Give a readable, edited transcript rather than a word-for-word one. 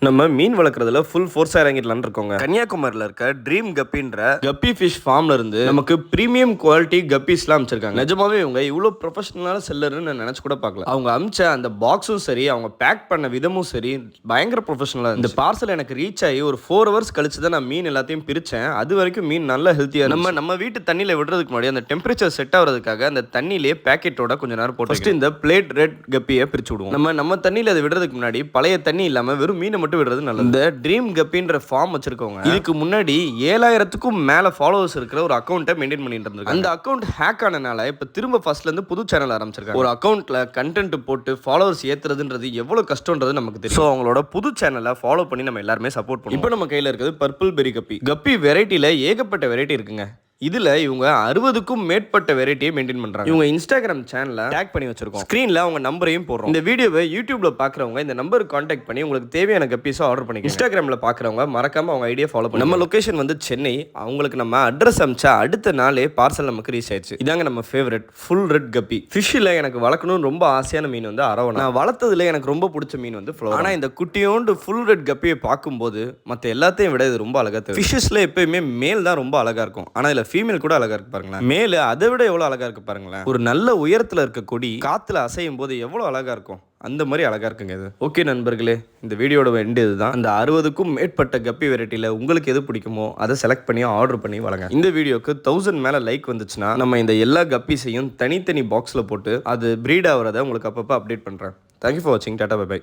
நம்ம மீன் வளர்க்குறதுல ஃபுல் ஃபோர்ஸாக இறங்கிடலான்னு இருக்கோங்க. கன்னியாகுமரியில் இருக்க ட்ரீம் கப்பின்ற கப்பி ஃபிஷ் ஃபார்ம்ல இருந்து நமக்கு ப்ரீமியம் குவாலிட்டி கப்பீஸ்லாம் அமைச்சிருக்காங்க. நிஜமாவே இவங்க இவ்வளோ ப்ரொஃபஷனலான செல்லர்னு நான் நினச்சி கூட பார்க்கல. அவங்க அமிச்ச அந்த பாக்ஸும் சரி, அவங்க பேக் பண்ண விதமும் சரி, பயங்கர ப்ரொஃபஷனலாக. இந்த பார்சல் எனக்கு ரீச் ஆகி ஒரு 4 hours கழிச்சு தான் நான் மீன் எல்லாத்தையும் பிரித்தேன். அது வரைக்கும் மீன் நல்ல ஹெல்த்தியாக நம்ம வீட்டு தண்ணியில் விடுறதுக்கு முன்னாடி அந்த டெம்பரேச்சர் செட் ஆகிறதுக்காக அந்த தண்ணியிலே பேக்கெட்டோட கொஞ்சம் நேரம் போட்டு ஃபஸ்ட்டு இந்த பிளேட் ரெட் கப்பியை பிரிச்சு விடுவோம். நம்ம தண்ணியில் அதை விடுறதுக்கு முன்னாடி பழைய தண்ணி இல்லாமல் வெறும் மீனை மட்டும் விடுறது நல்லது. இந்த ட்ரீம் கப்பின்ற ஃபார்ம் வச்சிருக்கவங்க இதுக்கு முன்னாடி 7000க்கும் மேல ஃபாலோவர்ஸ் இருக்கிற ஒரு அக்கௌண்ட்டை மெயின்டைன் பண்ணிட்டு இருந்திருக்காங்க. அந்த அக்கௌண்ட் ஹேக் ஆனனால இப்ப திரும்ப ஃபர்ஸ்ட்ல இருந்து புது சேனல் ஆரம்பிச்சிருக்காங்க. ஒரு அக்கௌண்ட்ல கண்டென்ட் போட்டு ஃபாலோவர்ஸ் ஏத்துறதுன்றது எவ்வளவு கஷ்டம்ன்றது நமக்கு தெரியும். ஸோ அவங்களோட புது சேனலை ஃபாலோ பண்ணி நம்ம எல்லாருமே சப்போர்ட் பண்ணுவோம். இப்போ நம்ம கையில இருக்கிறது பர்பிள் பெரி கப்பி. கப்பி வெரைட்டில ஏகப்பட்ட வெரைட்டி இருக்குங்க. இதுல இவங்க 60க்கும் மேற்பட்ட வெரைட்டியை மெயின்டைன் பண்றாங்க. இவங்க இன்ஸ்டாகிராம் சேனலை டேக் பண்ணி வச்சிருக்கோம். ஸ்கிரீன்ல அவங்க நம்பரையும் போடுறோம். இந்த வீடியோவை யூடியூப்ல பாக்குறவங்க இந்த நம்பருக்கு கான்டாக்ட் பண்ணி உங்களுக்கு தேவையான கப்பீஸை ஆர்டர் பண்ணிக்கலாம். இன்ஸ்டாகிராம்ல பாக்குறவங்க மறக்காம அவங்க ஐடியா ஃபாலோ பண்ணி. நம்ம லொகேஷன் வந்து சென்னை. அவங்களுக்கு நம்ம அட்ரஸ் அமிச்சா அடுத்த நாளே பார்சல் நமக்கு ரீச் ஆயிடுச்சு. இதாங்க நம்ம ஃபேவரட் ஃபுல் ரெட் கப்பி. ஃபிஷ்ல எனக்கு வளர்க்கணும்னு ரொம்ப ஆசையான மீன் வந்து அரவணா. நான் வளர்த்ததுல எனக்கு ரொம்ப பிடிச்ச மீன் வந்து ஃப்ளோரா. ஆனா இந்த குட்டியோண்டு ஃபுல் ரெட் கப்பியை பார்க்கும்போது மற்ற எல்லாத்தையும் விட இது ரொம்ப அழகா தெரியும். ஃபிஷ்ஷஸ்ல எப்பயுமே மேல் தான் ரொம்ப அழகா இருக்கும். ஆனா இதுல ஃபீமேல் கூட அழகா இருக்கு பாருங்களேன். மேல அதை விட எவ்வளவு அழகா இருக்கு பாருங்களேன். ஒரு நல்ல உயரத்துல இருக்க கொடி காத்துல அசையும் போது எவ்வளவு அழகா இருக்கும். அந்த மாதிரி அழகா இருக்குங்க இது. ஓகே நண்பர்களே, இந்த வீடியோட வேண்டியது தான். இந்த 60க்கும் மேற்பட்ட கப்பி வெரைட்டியில் உங்களுக்கு எது பிடிக்குமோ அதை செலக்ட் பண்ணி ஆர்டர் பண்ணி வழங்க. இந்த வீடியோக்கு 1000 மேலே லைக் வந்துச்சுன்னா நம்ம இந்த எல்லா கப்பீஸையும் தனித்தனி பாக்ஸில் போட்டு அது ப்ரீட் ஆகிறத உங்களுக்கு அப்பப்போ அப்டேட் பண்ணுறேன். தேங்க்யூ ஃபார் வாட்சிங். Tata bye by.